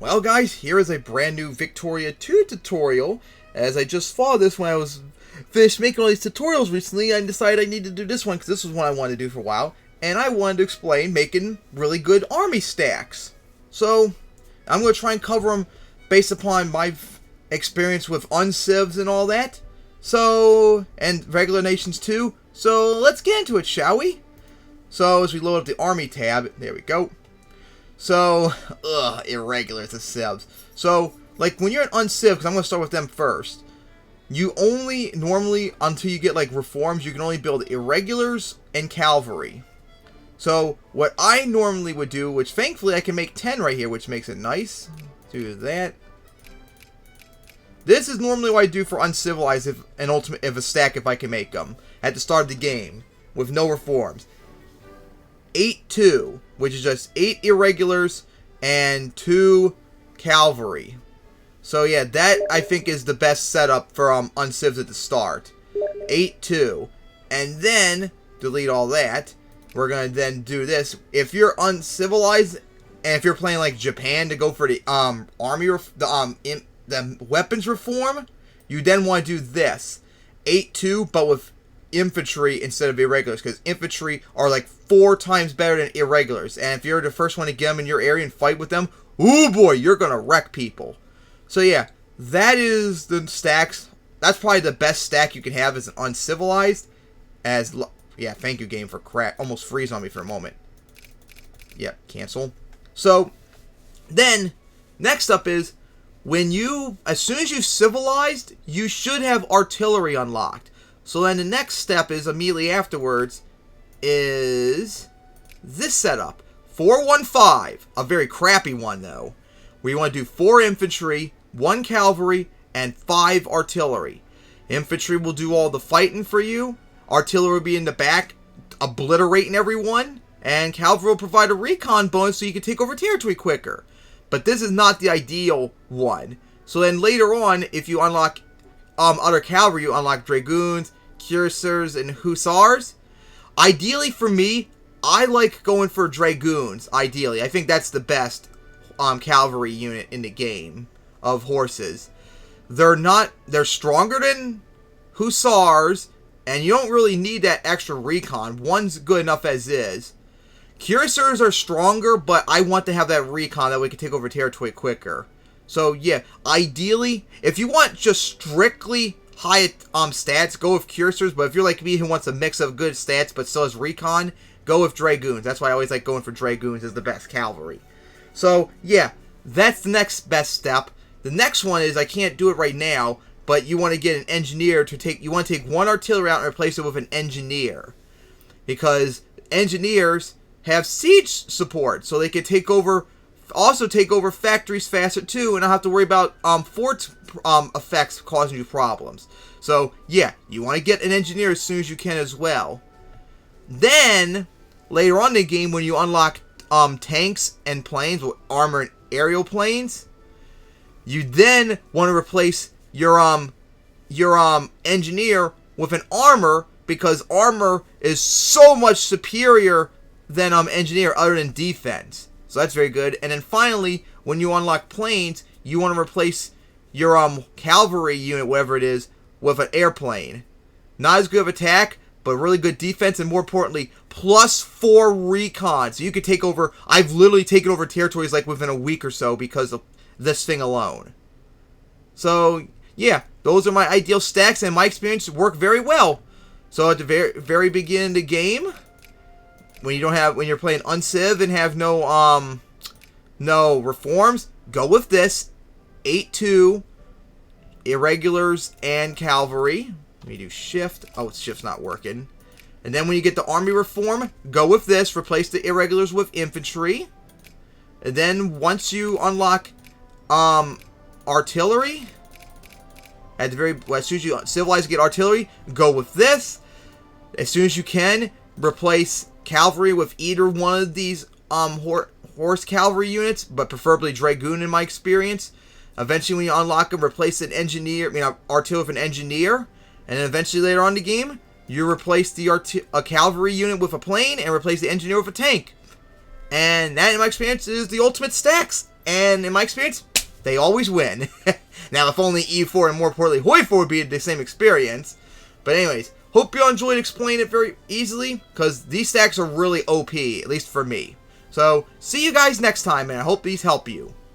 Well guys, here is a brand new Victoria 2 tutorial. As I just saw this when I was finished making all these tutorials recently, I decided I needed to do this one because this was one I wanted to do for a while. And I wanted to explain making really good army stacks. So, I'm going to try and cover them based upon my experience with uncivs and all that. So, and regular nations too. So, let's get into it, shall we? So, as we load up the army tab, there we go. So, irregular to civs. So, like, when you're an unciv, because I'm going to start with them first, you only, normally, until you get, like, reforms, you can only build irregulars and cavalry. So, what I normally would do, which thankfully I can make 10 right here, which makes it nice. Do that. This is normally what I do for uncivilized, if a stack, if I can make them, at the start of the game, with no reforms. 8-2, which is just 8 irregulars and 2 cavalry. So yeah, that I think is the best setup for uncivs at the start. 8-2. And then, delete all that, we're going to then do this. If you're uncivilized, and if you're playing like Japan to go for the the weapons reform, you then want to do this. 8-2, but with infantry instead of irregulars, because infantry are like 4 times better than irregulars, and if you're the first one to get them in your area and fight with them, ooh boy, you're gonna wreck people. So yeah, that is the stacks. That's probably the best stack you can have as an uncivilized. Yeah, thank you game for crack. Almost freeze on me for a moment. Yep, cancel. So then next up is as soon as you've civilized, you should have artillery unlocked. So then the next step is immediately afterwards is this setup. 4-1-5, a very crappy one though. Where you want to do 4 infantry, 1 cavalry, and 5 artillery. Infantry will do all the fighting for you. Artillery will be in the back, obliterating everyone. And cavalry will provide a recon bonus so you can take over territory quicker. But this is not the ideal one. So then later on, if you unlock other cavalry, you unlock dragoons, cuirassiers, and hussars. Ideally for me, I like going for dragoons. Ideally, I think that's the best cavalry unit in the game of horses. They're stronger than hussars, and you don't really need that extra recon. One's good enough as is. Cuirassiers are stronger, but I want to have that recon that we can take over territory quicker. So yeah, ideally, if you want just strictly high stats, go with cuirassiers. But if you're like me who wants a mix of good stats but still has recon, go with dragoons. That's why I always like going for dragoons as the best cavalry. So yeah, that's the next best step. The next one is, I can't do it right now, but you want to get an engineer to take. You want to take 1 artillery out and replace it with an engineer, because engineers have siege support, so they can also take over factories faster too, and not have to worry about fort effects causing you problems. So yeah, you want to get an engineer as soon as you can as well. Then later on in the game, when you unlock tanks and planes with armor and aerial planes, you then want to replace your engineer with an armor, because armor is so much superior than engineer other than defense. So that's very good. And then finally, when you unlock planes, you want to replace your cavalry unit, whatever it is, with an airplane. Not as good of attack, but really good defense, and more importantly, +4 recon. So you could take over. I've literally taken over territories like within a week or so because of this thing alone. So yeah, those are my ideal stacks, and in my experience work very well. So at the very beginning of the game, when you're playing unciv and have no reforms, go with this 8-2 irregulars and cavalry. Let me do shift. Oh, shift's not working. And then when you get the army reform, go with this. Replace the irregulars with infantry. And then once you unlock artillery, as soon as you civilize and get artillery, go with this. As soon as you can, replace cavalry with either one of these horse cavalry units, but preferably dragoon in my experience. Eventually, when you unlock them, replace an artillery with an engineer, and then eventually later on in the game, you replace a cavalry unit with a plane and replace the engineer with a tank. And that, in my experience, is the ultimate stacks. And in my experience, they always win. Now, if only E4 and more importantly Hoi 4 would be the same experience. But anyways, hope you all enjoyed explaining it very easily, because these stacks are really OP, at least for me. So, see you guys next time, and I hope these help you.